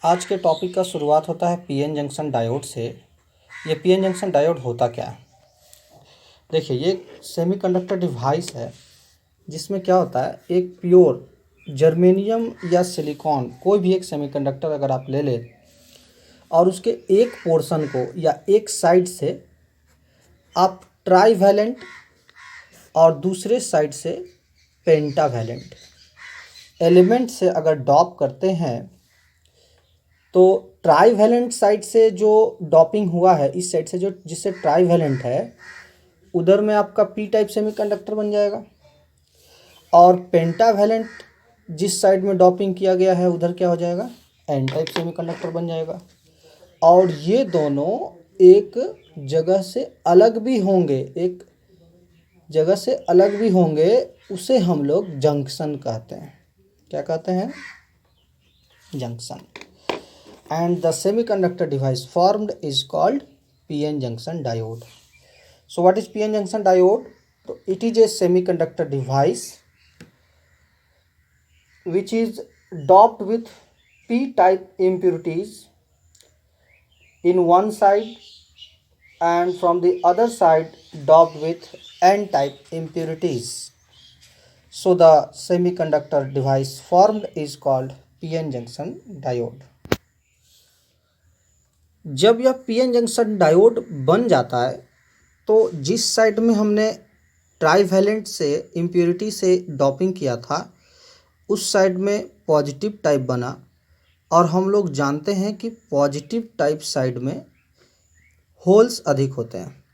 आज के टॉपिक का शुरुआत होता है पीएन जंक्शन डायोड से। ये पीएन जंक्शन डायोड होता क्या है? देखिए, ये सेमीकंडक्टर डिवाइस है जिसमें क्या होता है, एक प्योर जर्मेनियम या सिलिकॉन कोई भी एक सेमीकंडक्टर अगर आप ले लें और उसके एक पोर्शन को या एक साइड से आप ट्राईवैलेंट और दूसरे साइड से पेंटावैलेंट एलिमेंट से अगर डॉप करते हैं तो ट्राईवैलेंट साइड से जो डॉपिंग हुआ है, इस साइड से जो जिससे ट्राईवैलेंट है उधर में आपका पी टाइप सेमीकंडक्टर बन जाएगा, और पेंटावैलेंट जिस साइड में डॉपिंग किया गया है उधर क्या हो जाएगा, एन टाइप सेमीकंडक्टर बन जाएगा। और ये दोनों एक जगह से अलग भी होंगे, एक जगह से अलग भी होंगे, उसे हम लोग जंक्शन कहते हैं। क्या कहते हैं? Junction. And the semiconductor device formed is called PN junction diode. So what is PN junction diode? So it is a semiconductor device which is doped with P type impurities in one side and from the other side doped with N type impurities. So the semiconductor device formed is called PN junction diode. जब यह PN junction diode बन जाता है तो जिस side में हमने trivalent से इम्प्योरिटी से डॉपिंग किया था उस साइड में पॉजिटिव टाइप बना, और हम लोग जानते हैं कि पॉजिटिव टाइप साइड में होल्स अधिक होते हैं,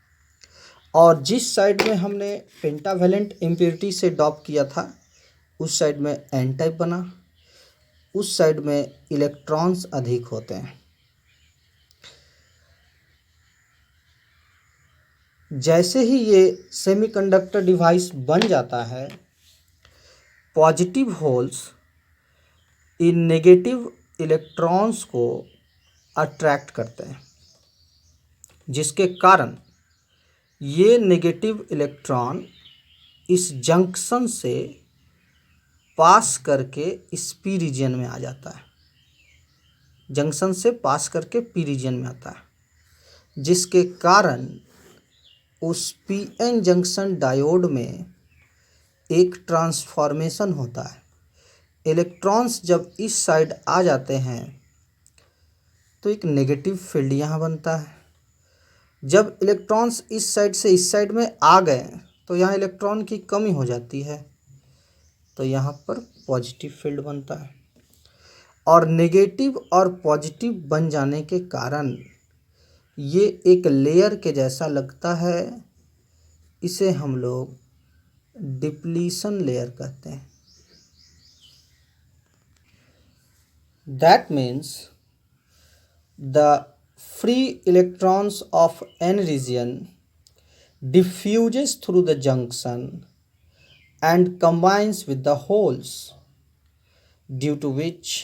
और जिस साइड में हमने पेंटावैलेंट इम्प्योरिटी से डॉप किया था उस साइड में एन टाइप बना, उस साइड में इलेक्ट्रॉन्स अधिक होते हैं। जैसे ही ये सेमीकंडक्टर डिवाइस बन जाता है, positive holes in negative electrons को अट्रैक्ट करते हैं, जिसके कारण ये नेगेटिव इलेक्ट्रॉन इस जंक्शन से पास करके इस पी रीजन में आ जाता है, जंक्शन से पास करके पी रीजन में आता है, जिसके कारण उस पीएन जंक्शन डायोड में एक ट्रांसफॉर्मेशन होता है। इलेक्ट्रॉन्स जब इस साइड आ जाते हैं तो एक नेगेटिव फील्ड यहाँ बनता है। जब इलेक्ट्रॉन्स इस साइड से इस साइड में आ गए तो यहाँ इलेक्ट्रॉन की कमी हो जाती है, तो यहाँ पर पॉजिटिव फील्ड बनता है। और नेगेटिव और पॉजिटिव बन जाने के कारण ये एक लेयर के जैसा लगता है, इसे हम लोग डिप्लीशन लेयर कहते हैं। That means the free electrons of n region diffuses through the junction and combines with the holes, due to which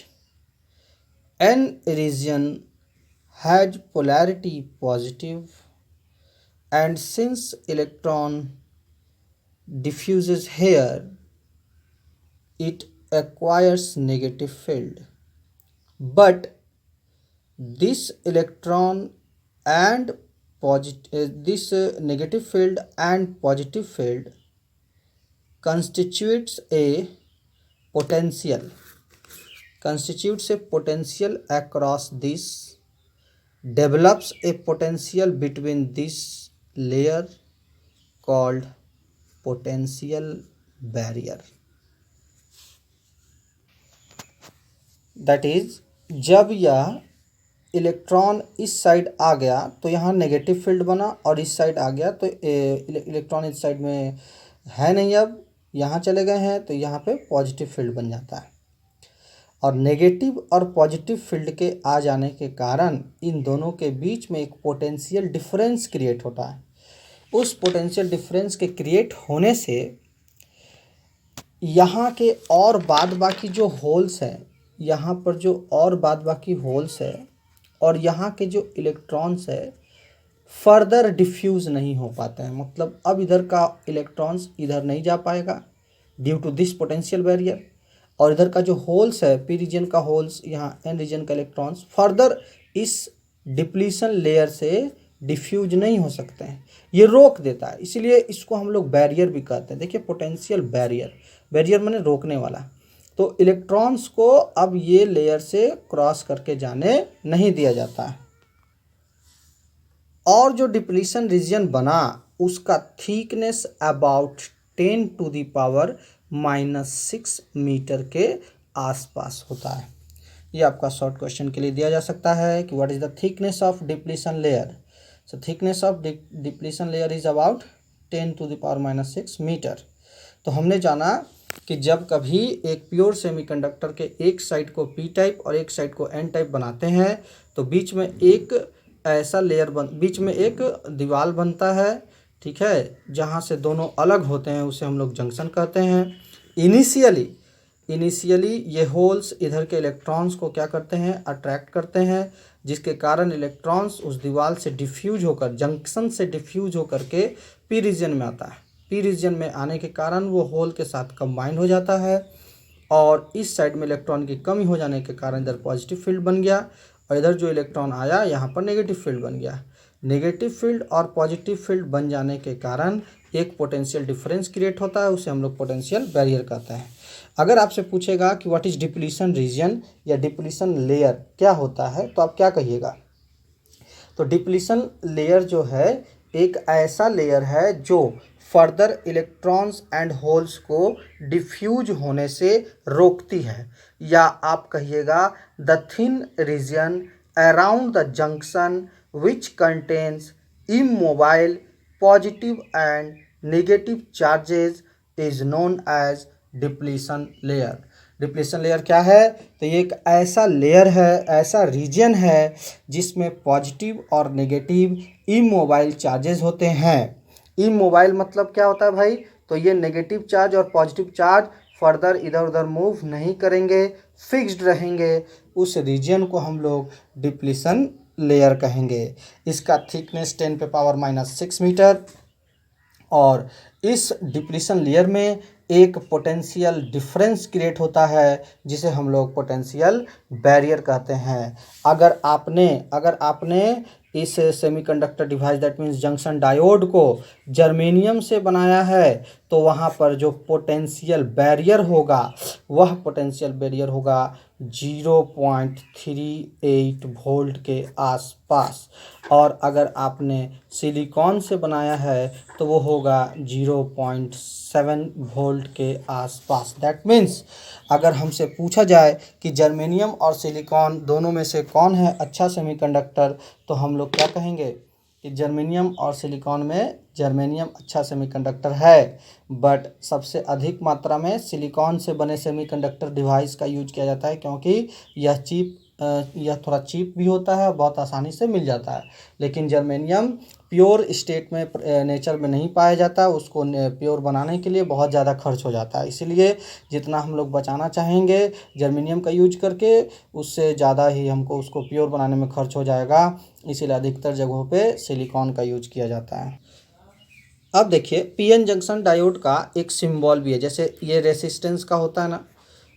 n region has polarity positive, and since electron diffuses here, it acquires negative field. But this electron and negative field and positive field constitutes a potential across this, develops a potential between this layer called potential barrier. That is, जब यह electron इस side आ गया तो यहाँ negative field बना, और इस side आ गया तो इलेक्ट्रॉन इस साइड में है नहीं, अब यहाँ चले गए हैं तो यहाँ पे पॉजिटिव फील्ड बन जाता है। और नेगेटिव और पॉजिटिव फील्ड के आ जाने के कारण इन दोनों के बीच में एक पोटेंशियल डिफरेंस क्रिएट होता है। उस पोटेंशियल डिफरेंस के क्रिएट होने से यहाँ के और बाद बाकी जो होल्स हैं, यहाँ पर जो और बाद बाकी होल्स है और यहाँ के जो इलेक्ट्रॉन्स है फर्दर डिफ्यूज़ नहीं हो पाते हैं। मतलब अब इधर का इलेक्ट्रॉन्स इधर नहीं जा पाएगा due to this potential barrier, और इधर का जो होल्स है पी रीजन का होल्स, यहाँ एन रीजन का इलेक्ट्रॉन्स फर्दर इस डिप्लीशन लेयर से डिफ्यूज नहीं हो सकते हैं, ये रोक देता है। इसीलिए इसको हम लोग बैरियर भी कहते हैं। देखिए पोटेंशियल बैरियर, बैरियर माने रोकने वाला। तो इलेक्ट्रॉन्स को अब ये लेयर से क्रॉस करके जाने नहीं दिया जाता है। और जो डिप्लीशन रीजन बना उसका थिकनेस अबाउट 10⁻⁻⁶ मीटर के आसपास होता है। ये आपका शॉर्ट क्वेश्चन के लिए दिया जा सकता है कि what is the thickness of depletion layer. So thickness of depletion layer is about 10⁻⁻⁶ metre. तो हमने जाना कि जब कभी एक प्योर सेमीकंडक्टर के एक साइड को पी टाइप और एक साइड को एन टाइप बनाते हैं तो बीच में एक ऐसा लेयर बीच में एक दीवार बनता है, ठीक है, जहाँ से दोनों अलग होते हैं, उसे हम लोग जंक्शन कहते हैं। इनिशियली ये होल्स इधर के इलेक्ट्रॉन्स को क्या करते हैं, अट्रैक्ट करते हैं, जिसके कारण इलेक्ट्रॉन्स उस दीवार से डिफ्यूज होकर, जंक्शन से डिफ्यूज होकर के पी रीजन में आता है। पी रीजन में आने के कारण वो होल के साथ कंबाइंड हो जाता है और इस साइड में इलेक्ट्रॉन की कमी हो जाने के कारण इधर पॉजिटिव फील्ड बन गया और इधर जो इलेक्ट्रॉन आया यहाँ पर नेगेटिव फील्ड बन गया। नेगेटिव फील्ड और पॉजिटिव फील्ड बन जाने के कारण एक पोटेंशियल डिफरेंस क्रिएट होता है, उसे हम लोग पोटेंशियल बैरियर कहते हैं। अगर आपसे पूछेगा कि व्हाट इज डिप्लीशन रीजन या डिप्लीशन लेयर क्या होता है तो आप क्या कहिएगा। तो डिप्लीशन लेयर जो है एक ऐसा लेयर है जो फर्दर इलेक्ट्रॉन्स एंड होल्स को डिफ्यूज होने से रोकती है, या आप कहिएगा the thin region around the junction which contains immobile positive and negative charges is known as depletion layer. Depletion layer क्या है, तो ये एक ऐसा लेयर है, ऐसा रीजन है जिसमें पॉजिटिव और नेगेटिव इमोबाइल चार्जेस होते हैं। इमोबाइल मतलब क्या होता है भाई, तो ये नेगेटिव चार्ज और पॉजिटिव चार्ज फर्दर इधर उधर मूव नहीं करेंगे, फिक्स्ड रहेंगे। उस रीजन को हम लोग डिप्लीशन लेयर कहेंगे। इसका थिकनेस 10⁻⁻⁶ मीटर और इस डिप्लीशन लेयर में एक पोटेंशियल डिफरेंस क्रिएट होता है जिसे हम लोग पोटेंशियल बैरियर कहते हैं। अगर आपने इस semiconductor device that means junction diode को जर्मेनियम से बनाया है तो वहाँ पर जो पोटेंशियल बैरियर होगा वह पोटेंशियल बैरियर होगा 0.38 वोल्ट के आसपास, और अगर आपने सिलिकॉन से बनाया है तो वो होगा 0.7 वोल्ट के आसपास। दैट मीन्स अगर हमसे पूछा जाए कि जर्मेनियम और सिलिकॉन दोनों में से कौन है अच्छा सेमीकंडक्टर तो हम लोग क्या कहेंगे कि जर्मेनियम और सिलिकॉन में जर्मेनियम अच्छा सेमीकंडक्टर है, बट सबसे अधिक मात्रा में सिलिकॉन से बने सेमीकंडक्टर डिवाइस का यूज किया जाता है क्योंकि यह थोड़ा चीप भी होता है और बहुत आसानी से मिल जाता है। लेकिन जर्मेनियम प्योर स्टेट में नेचर में नहीं पाया जाता, उसको प्योर बनाने के लिए बहुत ज़्यादा खर्च हो जाता है। इसीलिए जितना हम लोग बचाना चाहेंगे जर्मेनियम का यूज करके उससे ज़्यादा ही हमको उसको प्योर बनाने में खर्च हो जाएगा, इसीलिए अधिकतर जगहों पे सिलिकॉन का यूज किया जाता है। अब देखिए पीएन जंक्शन डायोड का एक सिंबल भी है, जैसे ये रेसिस्टेंस का होता है ना,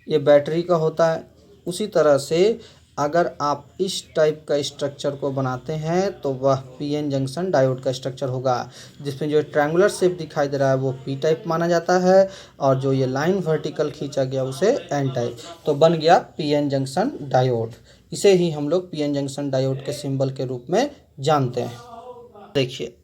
ये बैटरी का होता है, उसी तरह से अगर आप इस टाइप का स्ट्रक्चर को बनाते हैं तो वह पीएन जंक्शन डायोड का स्ट्रक्चर होगा, जिसमें जो ट्रायंगुलर शेप दिखाई दे रहा है वो पी टाइप माना जाता है और जो ये लाइन वर्टिकल खींचा गया उसे एन टाइप, तो बन गया पीएन जंक्शन डायोड। इसे ही हम लोग पीएन जंक्शन डायोड के सिंबल के रूप में जानते हैं। देखिए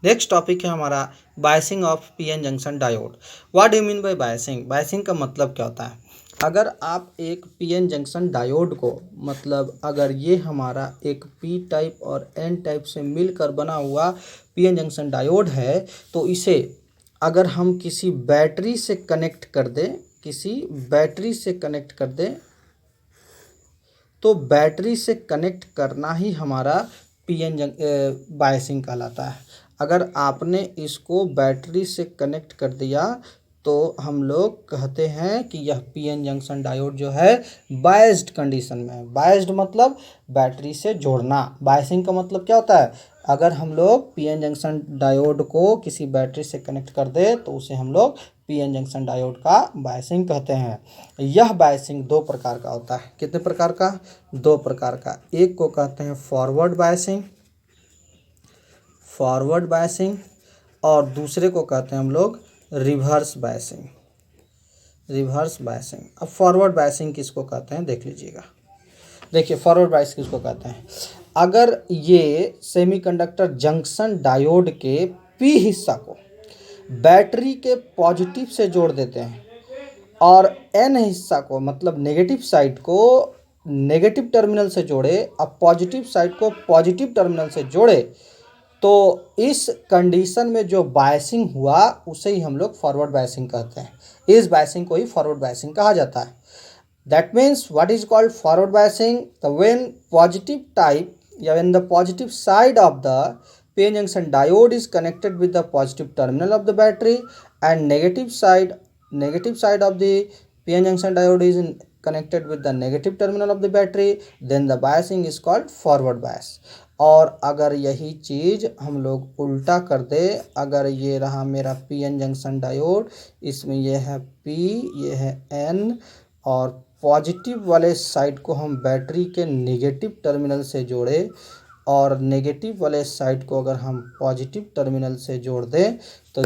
नेक्स्ट टॉपिक है हमारा biasing of PN junction diode. What do you mean by biasing. Biasing का मतलब क्या होता है, अगर आप एक पीएन जंक्शन डायोड को, मतलब अगर ये हमारा एक पी टाइप और एन टाइप से मिलकर बना हुआ पीएन जंक्शन डायोड है तो इसे अगर हम किसी बैटरी से कनेक्ट कर दें, तो बैटरी से कनेक्ट करना ही हमारा पीएन बायसिंग कहलाता है। अगर आपने इसको बैटरी से कनेक्ट कर दिया तो हम लोग कहते हैं कि यह पीएन जंक्शन डायोड जो है बायस्ड कंडीशन में है। बायस्ड मतलब बैटरी से जोड़ना। बायसिंग का मतलब क्या होता है, अगर हम लोग पीएन जंक्शन डायोड को किसी बैटरी से कनेक्ट कर दे तो उसे हम लोग पीएन जंक्शन डायोड का बायसिंग कहते हैं। यह बायसिंग दो प्रकार का होता है। कितने प्रकार का? दो प्रकार का। एक को कहते हैं फॉरवर्ड बायसिंग, और दूसरे को कहते हैं हम लोग रिवर्स बायसिंग। अब फॉरवर्ड बायसिंग किसको कहते हैं देख लीजिएगा। देखिए फॉरवर्ड बायस किसको कहते हैं? अगर ये सेमीकंडक्टर जंक्शन डायोड के पी हिस्सा को बैटरी के पॉजिटिव से जोड़ देते हैं और एन हिस्सा को मतलब नेगेटिव साइड को नेगेटिव टर्मिनल से जोड़े, अब पॉजिटिव साइड को पॉजिटिव टर्मिनल से जोड़े, तो इस कंडीशन में जो बायसिंग हुआ उसे ही हम लोग फॉरवर्ड बायसिंग कहते हैं। इस बायसिंग को ही फॉरवर्ड बायसिंग कहा जाता है। That means what is called forward biasing? When positive type, when the positive side of the PN junction diode is connected with the positive terminal of the battery, and negative side of the PN junction diode is connected with the negative terminal of the battery, then the biasing is called forward bias. और अगर यही चीज़ हम लोग उल्टा कर दे, अगर ये रहा मेरा PN जंक्शन डायोड, इसमें ये है P, ये है N, और पॉजिटिव वाले साइड को हम बैटरी के नेगेटिव टर्मिनल से जोड़े और नेगेटिव वाले साइड को अगर हम पॉजिटिव टर्मिनल से जोड़ दें, तो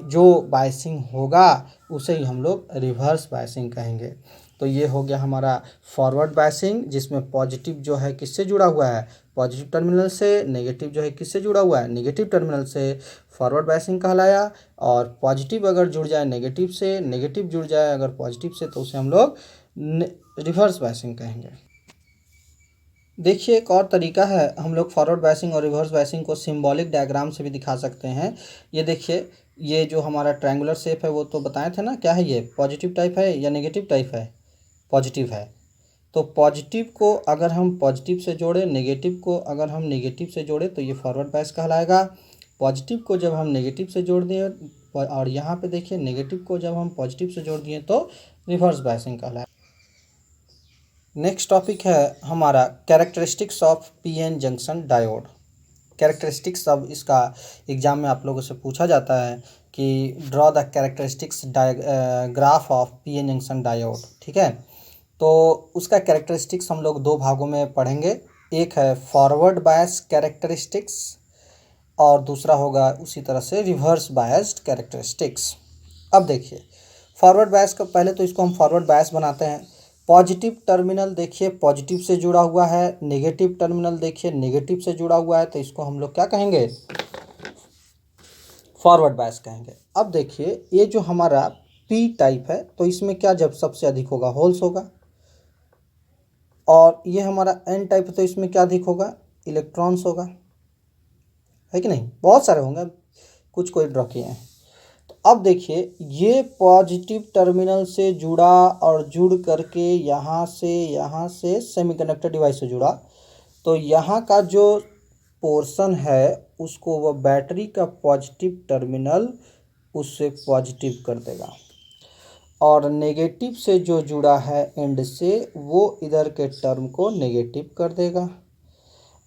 जो बायसिंग होगा उसे ही हम लोग रिवर्स बायसिंग कहेंगे। तो ये हो गया हमारा फॉरवर्ड बायसिंग, जिसमें पॉजिटिव जो है किससे जुड़ा हुआ है? पॉजिटिव टर्मिनल से। नेगेटिव जो है किससे जुड़ा हुआ है? नेगेटिव टर्मिनल से। फॉरवर्ड बायसिंग कहलाया। और पॉजिटिव अगर जुड़ जाए नेगेटिव से, नेगेटिव जुड़ जाए अगर पॉजिटिव से, तो उसे हम लोग रिवर्स बायसिंग कहेंगे। देखिए एक और तरीका है, हम लोग फॉरवर्ड बायसिंग और रिवर्स बायसिंग को सिंबॉलिक डायग्राम से भी दिखा सकते हैं। ये देखिए, ये जो हमारा ट्रायंगुलर शेप है वो तो बताए थे ना, क्या है ये? पॉजिटिव टाइप है या नेगेटिव टाइप है? पॉजिटिव है। तो पॉजिटिव को अगर हम पॉजिटिव से जोड़े, नेगेटिव को अगर हम नेगेटिव से जोड़े, तो ये फॉरवर्ड बायस कहलाएगा। पॉजिटिव को जब हम नेगेटिव से जोड़ दिए, और यहाँ पे देखिए नेगेटिव को जब हम पॉजिटिव से जोड़ दिए तो रिवर्स बायसिंग कहलाएगा। नेक्स्ट टॉपिक है हमारा characteristics of PN junction diode. Characteristics, अब इसका एग्जाम में आप लोगों से पूछा जाता है कि draw the characteristics graph of PN junction diode. ठीक है, तो उसका कैरेक्टरिस्टिक्स हम लोग दो भागों में पढ़ेंगे। एक है फॉरवर्ड बायस कैरेक्टरिस्टिक्स और दूसरा होगा उसी तरह से रिवर्स बायस्ड कैरेक्टरिस्टिक्स। अब देखिए फॉरवर्ड बायस का, पहले तो इसको हम फॉरवर्ड बायस बनाते हैं। पॉजिटिव टर्मिनल देखिए पॉजिटिव से जुड़ा हुआ है, नेगेटिव टर्मिनल देखिए नेगेटिव से जुड़ा हुआ है, तो इसको हम लोग क्या कहेंगे? फॉरवर्ड बायस कहेंगे। अब देखिए ये जो हमारा पी टाइप है, तो इसमें क्या जब सबसे अधिक होगा? होल्स होगा। और ये हमारा एन टाइप है, तो इसमें क्या अधिक होगा? इलेक्ट्रॉन्स होगा, है कि नहीं? बहुत सारे होंगे, कुछ कोई ड्रॉ किए हैं। तो अब देखिए ये पॉजिटिव टर्मिनल से जुड़ा और जुड़ करके यहाँ से सेमीकंडक्टर डिवाइस से जुड़ा, तो यहाँ का जो पोर्शन है उसको वह बैटरी का पॉजिटिव टर्मिनल उससे पॉजिटिव कर देगा, और नेगेटिव से जो जुड़ा है एंड से वो इधर के टर्म को नेगेटिव कर देगा।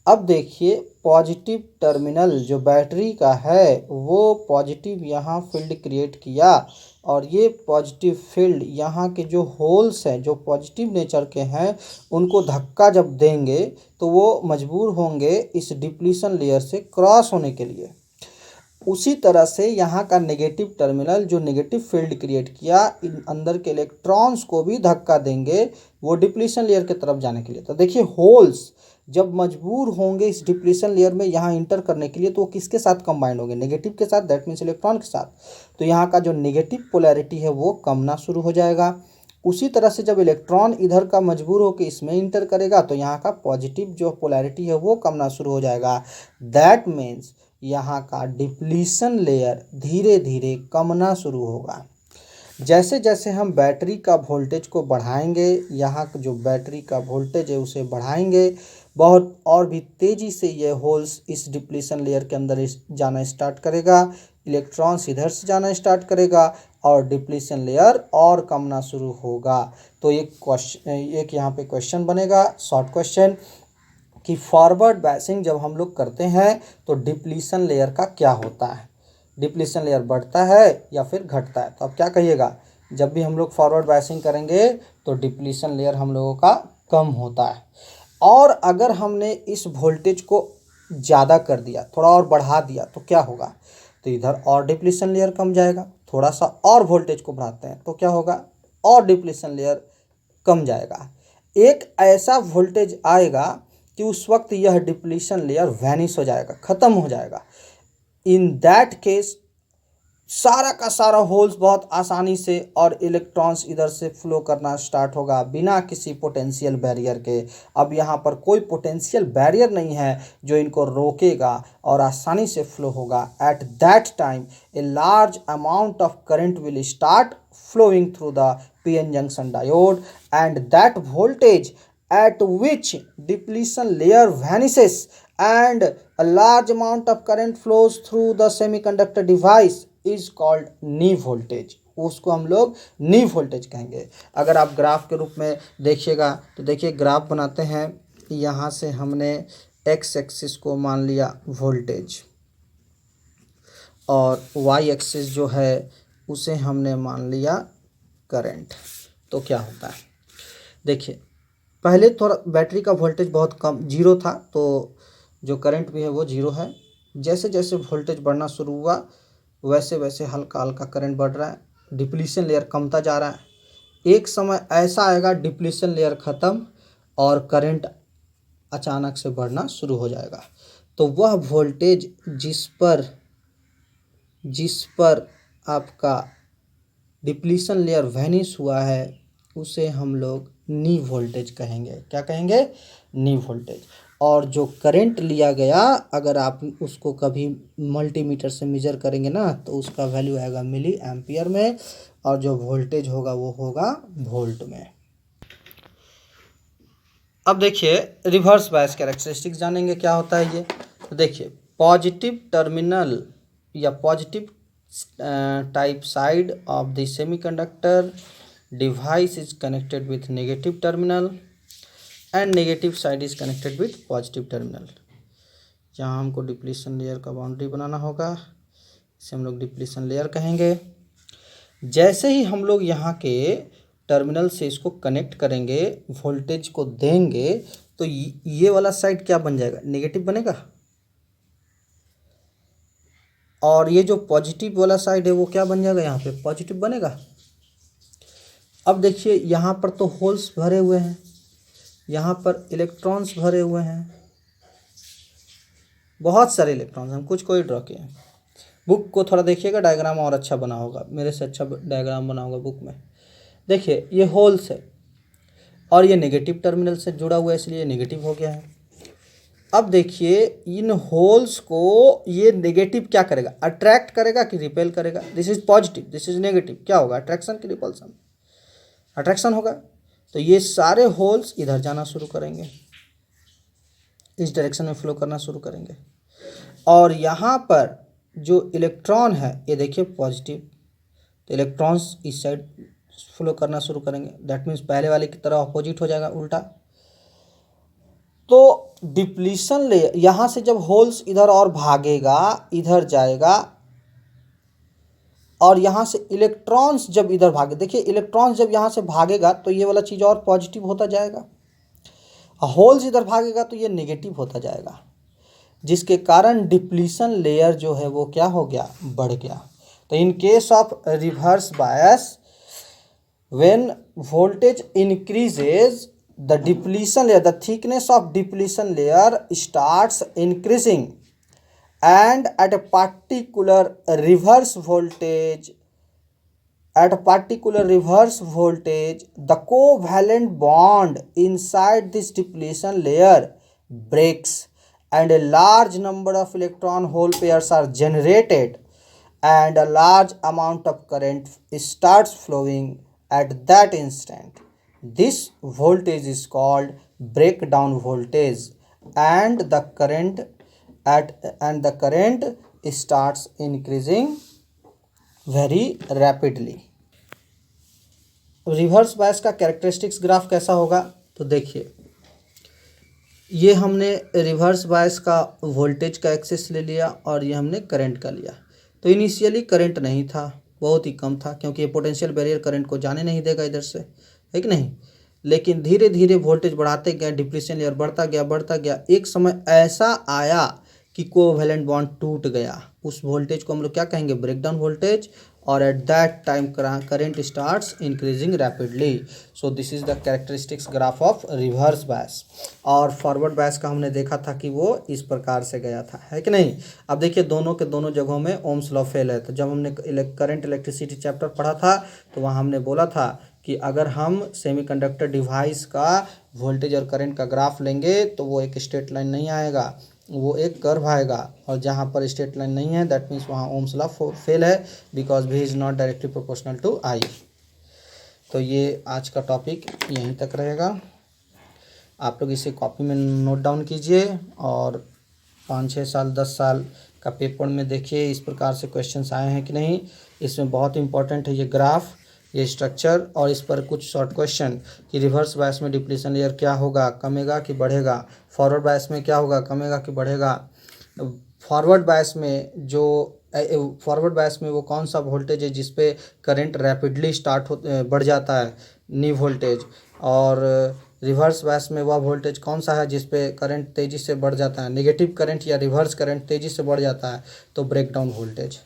अब देखिए पॉजिटिव टर्मिनल जो बैटरी का है वो पॉजिटिव यहाँ फील्ड क्रिएट किया, और ये पॉजिटिव फील्ड यहाँ के जो होल्स हैं जो पॉजिटिव नेचर के हैं उनको धक्का जब देंगे तो वो मजबूर होंगे इस डिप्लीशन लेयर से क्रॉस होने के लिए। उसी तरह से यहाँ का नेगेटिव टर्मिनल जो नेगेटिव फील्ड क्रिएट किया, इन अंदर के इलेक्ट्रॉन्स को भी धक्का देंगे वो डिप्लीशन लेयर की तरफ जाने के लिए। तो देखिए होल्स जब मजबूर होंगे इस डिप्लीशन लेयर में यहाँ इंटर करने के लिए, तो वो किसके साथ कंबाइंड होंगे? नेगेटिव के साथ, दैट मीन्स इलेक्ट्रॉन के साथ। तो यहाँ का जो नेगेटिव पोलैरिटी है वो कमना शुरू हो जाएगा। उसी तरह से जब इलेक्ट्रॉन इधर का मजबूर होकर इसमें इंटर करेगा तो यहाँ का पॉजिटिव जो पोलैरिटी है वो कमना शुरू हो जाएगा। दैट मीन्स यहाँ का डिप्लीशन लेयर धीरे धीरे कमना शुरू होगा। जैसे जैसे हम बैटरी का वोल्टेज को बढ़ाएंगे, यहाँ जो बैटरी का वोल्टेज है उसे बढ़ाएंगे, बहुत और भी तेज़ी से ये होल्स इस डिप्लीशन लेयर के अंदर जाना स्टार्ट करेगा, इलेक्ट्रॉन्स इधर से जाना स्टार्ट करेगा और डिप्लीशन लेयर और कमना शुरू होगा। तो एक यहाँ पे क्वेश्चन बनेगा, शॉर्ट क्वेश्चन, कि फॉरवर्ड बायसिंग जब हम लोग करते हैं तो डिप्लीशन लेयर का क्या होता है? डिप्लीशन लेयर बढ़ता है या फिर घटता है। तो अब क्या कहिएगा, जब भी हम लोग फॉरवर्ड बायसिंग करेंगे तो डिप्लीशन लेयर हम लोगों का कम होता है। और अगर हमने इस वोल्टेज को ज़्यादा कर दिया, थोड़ा और बढ़ा दिया, तो क्या होगा, तो इधर और डिप्लीशन लेयर कम जाएगा। थोड़ा सा और वोल्टेज को बढ़ाते हैं तो क्या होगा, और डिप्लीशन लेयर कम जाएगा। एक ऐसा वोल्टेज आएगा कि उस वक्त यह डिप्लीशन लेयर वैनिश हो जाएगा, ख़त्म हो जाएगा। इन दैट केस सारा का सारा होल्स बहुत आसानी से और इलेक्ट्रॉन्स इधर से फ्लो करना स्टार्ट होगा बिना किसी पोटेंशियल बैरियर के। अब यहाँ पर कोई पोटेंशियल बैरियर नहीं है जो इनको रोकेगा और आसानी से फ्लो होगा। At that time a large amount of current will start flowing through the PN junction diode, and that voltage at which depletion layer vanishes and a large amount of current flows through the semiconductor device is called knee voltage। उसको हम लोग नी voltage कहेंगे। अगर आप graph के रूप में देखिएगा तो देखिए, ग्राफ बनाते हैं। यहाँ से हमने एक्स एक्सिस को मान लिया वोल्टेज और वाई एक्सिस जो है उसे हमने मान लिया करंट। तो क्या होता है, देखिए, पहले थोड़ा बैटरी का वोल्टेज बहुत कम, जीरो था, तो जो करंट भी है वो जीरो है। जैसे जैसे वोल्टेज बढ़ना शुरू हुआ वैसे वैसे हल्का हल्का करंट बढ़ रहा है, डिप्लीशन लेयर कमता जा रहा है। एक समय ऐसा आएगा डिप्लीशन लेयर ख़त्म और करंट अचानक से बढ़ना शुरू हो जाएगा। तो वह वोल्टेज जिस पर आपका डिप्लीशन लेयर वैनिश हुआ है उसे हम लोग नी वोल्टेज कहेंगे। क्या कहेंगे, नी वोल्टेज। और जो करंट लिया गया, अगर आप उसको कभी मल्टीमीटर से मेजर करेंगे ना तो उसका वैल्यू आएगा मिली एम्पियर में, और जो वोल्टेज होगा वो होगा वोल्ट में। अब देखिए, रिवर्स बायस कैरेक्टरिस्टिक्स जानेंगे क्या होता है ये। तो देखिए, पॉजिटिव टर्मिनल या positive type side of the semiconductor device is connected with negative terminal and negative side is connected with positive terminal। जहाँ हमको डिप्लीशन लेयर का बाउंड्री बनाना होगा, इसे हम लोग डिप्लीशन लेयर कहेंगे। जैसे ही हम लोग यहाँ के टर्मिनल से इसको कनेक्ट करेंगे, वोल्टेज को देंगे, तो ये वाला साइड क्या बन जाएगा, नेगेटिव बनेगा, और ये जो पॉजिटिव वाला साइड है वो क्या बन जाएगा, यहाँ पे पॉजिटिव बनेगा। अब देखिए, यहाँ पर तो होल्स भरे हुए हैं, यहाँ पर इलेक्ट्रॉन्स भरे हुए हैं, बहुत सारे इलेक्ट्रॉन्स, हम कुछ कोई ड्रॉ किए हैं। बुक को थोड़ा देखिएगा, डायग्राम और अच्छा बना होगा, मेरे से अच्छा डायग्राम बना होगा बुक में। देखिए, ये होल्स है और ये नेगेटिव टर्मिनल से जुड़ा हुआ है, इसलिए नेगेटिव हो गया है। अब देखिए, इन होल्स को ये नेगेटिव क्या करेगा, अट्रैक्ट करेगा कि रिपेल करेगा। This is positive, this is negative, क्या होगा, अट्रैक्शन की रिपल्सन, अट्रैक्शन होगा। तो ये सारे होल्स इधर जाना शुरू करेंगे, इस डायरेक्शन में फ्लो करना शुरू करेंगे। और यहाँ पर जो इलेक्ट्रॉन है, ये देखिए पॉजिटिव, तो इलेक्ट्रॉन्स इस साइड फ्लो करना शुरू करेंगे। दैट मीन्स पहले वाले की तरह अपोजिट हो जाएगा, उल्टा। तो डिप्लीशन लेयर, यहाँ से जब होल्स इधर और भागेगा, इधर जाएगा, और यहाँ से इलेक्ट्रॉन्स जब इधर भागे, देखिए इलेक्ट्रॉन्स जब यहाँ से भागेगा तो ये वाला चीज़ और पॉजिटिव होता जाएगा, होल्स इधर भागेगा तो ये नेगेटिव होता जाएगा, जिसके कारण डिप्लीशन लेयर जो है वो क्या हो गया, बढ़ गया। तो in case of reverse bias, when voltage increases, the depletion layer, the thickness of depletion layer starts increasing, and at a particular reverse voltage, the covalent bond inside this depletion layer breaks and a large number of electron hole pairs are generated and a large amount of current starts flowing at that instant। This voltage is called breakdown voltage, and the current starts increasing very rapidly। Reverse bias का characteristics graph कैसा होगा, तो देखिए, ये हमने reverse bias का voltage का axis ले लिया और ये हमने करंट का लिया। तो इनिशियली करंट नहीं था, बहुत ही कम था, क्योंकि ये पोटेंशियल बैरियर करंट को जाने नहीं देगा इधर से, है कि नहीं। लेकिन धीरे धीरे वोल्टेज बढ़ाते गया, डिप्लीशन लेयर बढ़ता गया, एक समय ऐसा आया कि कोवैलेंट बॉन्ड टूट गया। उस वोल्टेज को हम लोग क्या कहेंगे, ब्रेकडाउन वोल्टेज। और at that time current starts increasing rapidly. So this is the characteristics graph of reverse bias. और फॉरवर्ड बायस का हमने देखा था कि वो इस प्रकार से गया था, है कि नहीं। अब देखिए दोनों के दोनों जगहों में ओम्स लॉ फेल है। तो जब हमने करंट इलेक्ट्रिसिटी चैप्टर पढ़ा था तो वहाँ हमने बोला था कि अगर हम सेमीकंडक्टर डिवाइस का वोल्टेज और करंट का ग्राफ लेंगे तो वो एक स्ट्रेट लाइन नहीं आएगा, वो एक कर्व आएगा। और जहाँ पर स्ट्रेट लाइन नहीं है दैट मीन्स वहाँ ओम्स लॉ फेल है, because V is not directly proportional to I. तो ये आज का टॉपिक यहीं तक रहेगा। आप लोग इसे कॉपी में नोट डाउन कीजिए और 5-6 साल 10 साल का पेपर में देखिए इस प्रकार से क्वेश्चंस आए हैं कि नहीं। इसमें बहुत इंपॉर्टेंट है ये ग्राफ, ये स्ट्रक्चर, और इस पर कुछ शॉर्ट क्वेश्चन कि रिवर्स बायस में डिप्लीशन लेयर क्या होगा, कमेगा कि बढ़ेगा। फॉरवर्ड बायस में क्या होगा, कमेगा कि बढ़ेगा। फॉरवर्ड बायस में वो कौन सा वोल्टेज है जिस पे करंट रैपिडली बढ़ जाता है, नी वोल्टेज। और रिवर्स बायस में वह वोल्टेज कौन सा है जिस पे करंट तेज़ी से बढ़ जाता है, नेगेटिव करंट या रिवर्स करंट तेज़ी से बढ़ जाता है, तो ब्रेकडाउन वोल्टेज।